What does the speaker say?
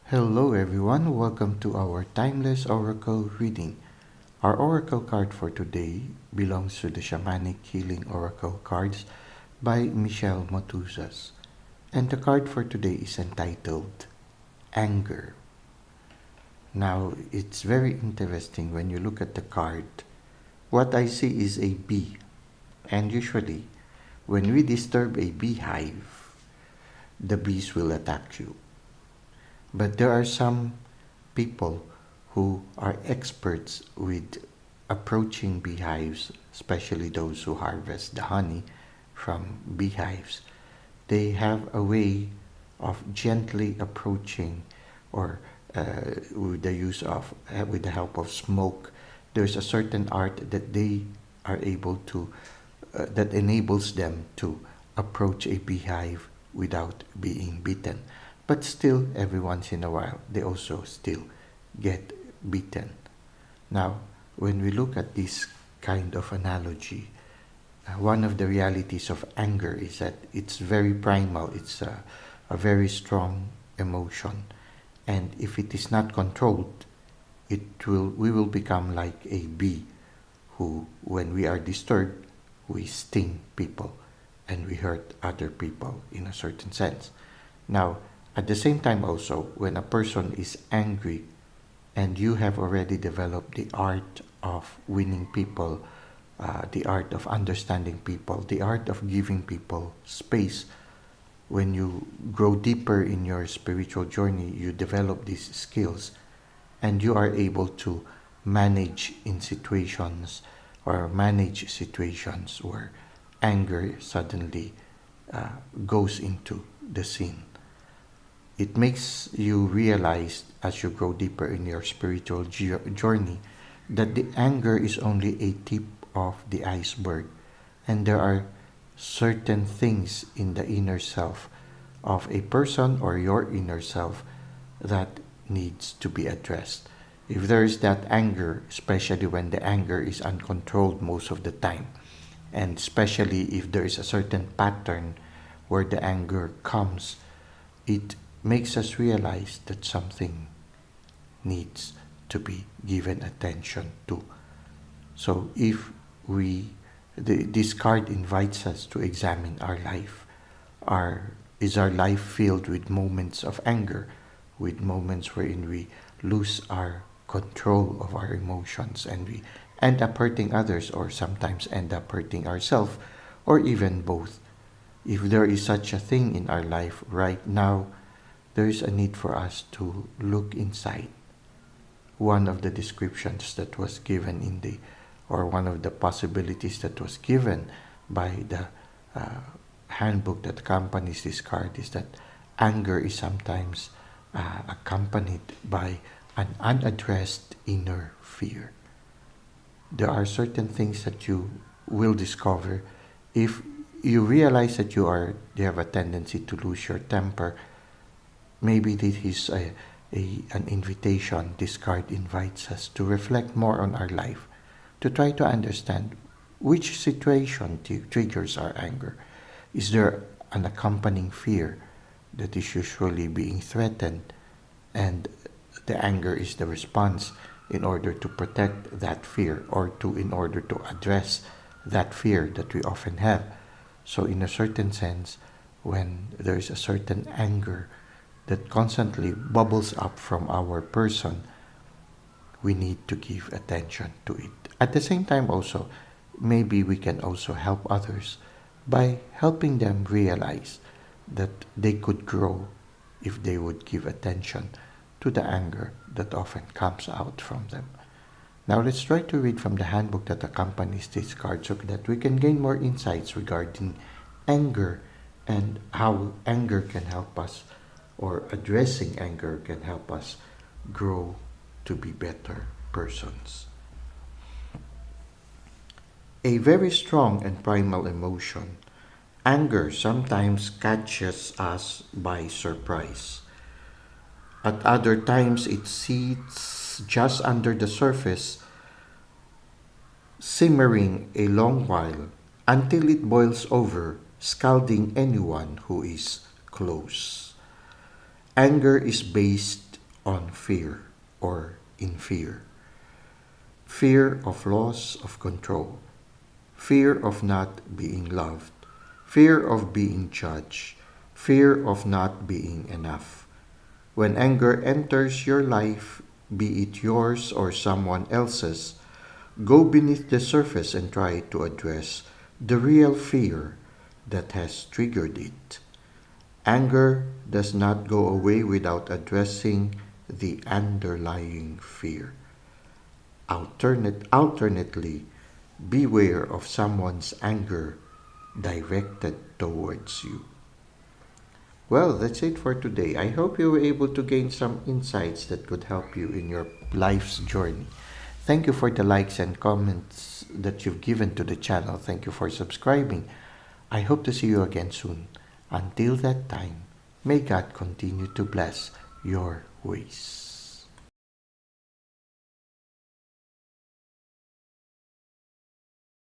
Hello everyone, welcome to our timeless oracle reading. Our oracle card for today belongs to the Shamanic Healing Oracle Cards by Motuzas. And the card for today is entitled Anger. Now, it's very interesting when you look at the card. What I see is a bee. And usually, when we disturb a beehive, the bees will attack you. But there are some people who are experts with approaching beehives, especially those who harvest the honey from beehives. They have a way of gently approaching, or with the use of, with the help of smoke. There's a certain art that they are able to, that enables them to approach a beehive without being bitten. But still, every once in a while, they also still get bitten. Now, when we look at this kind of analogy, one of the realities of anger is that it's very primal. It's a very strong emotion. And if it is not controlled, we will become like a bee who, when we are disturbed, we sting people and we hurt other people in a certain sense. Now, at the same time also, when a person is angry and you have already developed the art of winning people, the art of understanding people, the art of giving people space, when you grow deeper in your spiritual journey, you develop these skills and you are able to manage in situations or manage situations where anger suddenly goes into the scene. It makes you realize as you grow deeper in your spiritual journey that the anger is only a tip of the iceberg, and there are certain things in the inner self of a person or your inner self that needs to be addressed. If there is that anger, especially when the anger is uncontrolled most of the time, and especially if there is a certain pattern where the anger comes, it makes us realize that something needs to be given attention to. So if this card invites us to examine our life. Is our life filled with moments of anger, with moments wherein we lose our control of our emotions and we end up hurting others, or sometimes end up hurting ourselves, or even both? If there is such a thing in our life right now, there is a need for us to look inside. One of the descriptions that was given or one of the possibilities that was given by the handbook that accompanies this card is that anger is sometimes accompanied by an unaddressed inner fear. There are certain things that you will discover if you realize that you have a tendency to lose your temper. Maybe this is an invitation. This card invites us to reflect more on our life, to try to understand which situation triggers our anger. Is there an accompanying fear that is usually being threatened, and the anger is the response in order to protect that fear, or in order to address that fear that we often have? So in a certain sense, when there is a certain anger that constantly bubbles up from our person, we need to give attention to it. At the same time also, maybe we can also help others by helping them realize that they could grow if they would give attention to the anger that often comes out from them. Now let's try to read from the handbook that accompanies this card so that we can gain more insights regarding anger and how anger can help us, or addressing anger can help us grow to be better persons. A very strong and primal emotion, anger sometimes catches us by surprise. At other times, it sits just under the surface, simmering a long while until it boils over, scalding anyone who is close. Anger is based on fear or in fear. Fear of loss of control, fear of not being loved, fear of being judged, fear of not being enough. When anger enters your life, be it yours or someone else's, go beneath the surface and try to address the real fear that has triggered it. Anger does not go away without addressing the underlying fear. Alternately, beware of someone's anger directed towards you. Well, that's it for today. I hope you were able to gain some insights that could help you in your life's journey. Thank you for the likes and comments that you've given to the channel. Thank you for subscribing. I hope to see you again soon. Until that time, may God continue to bless your ways.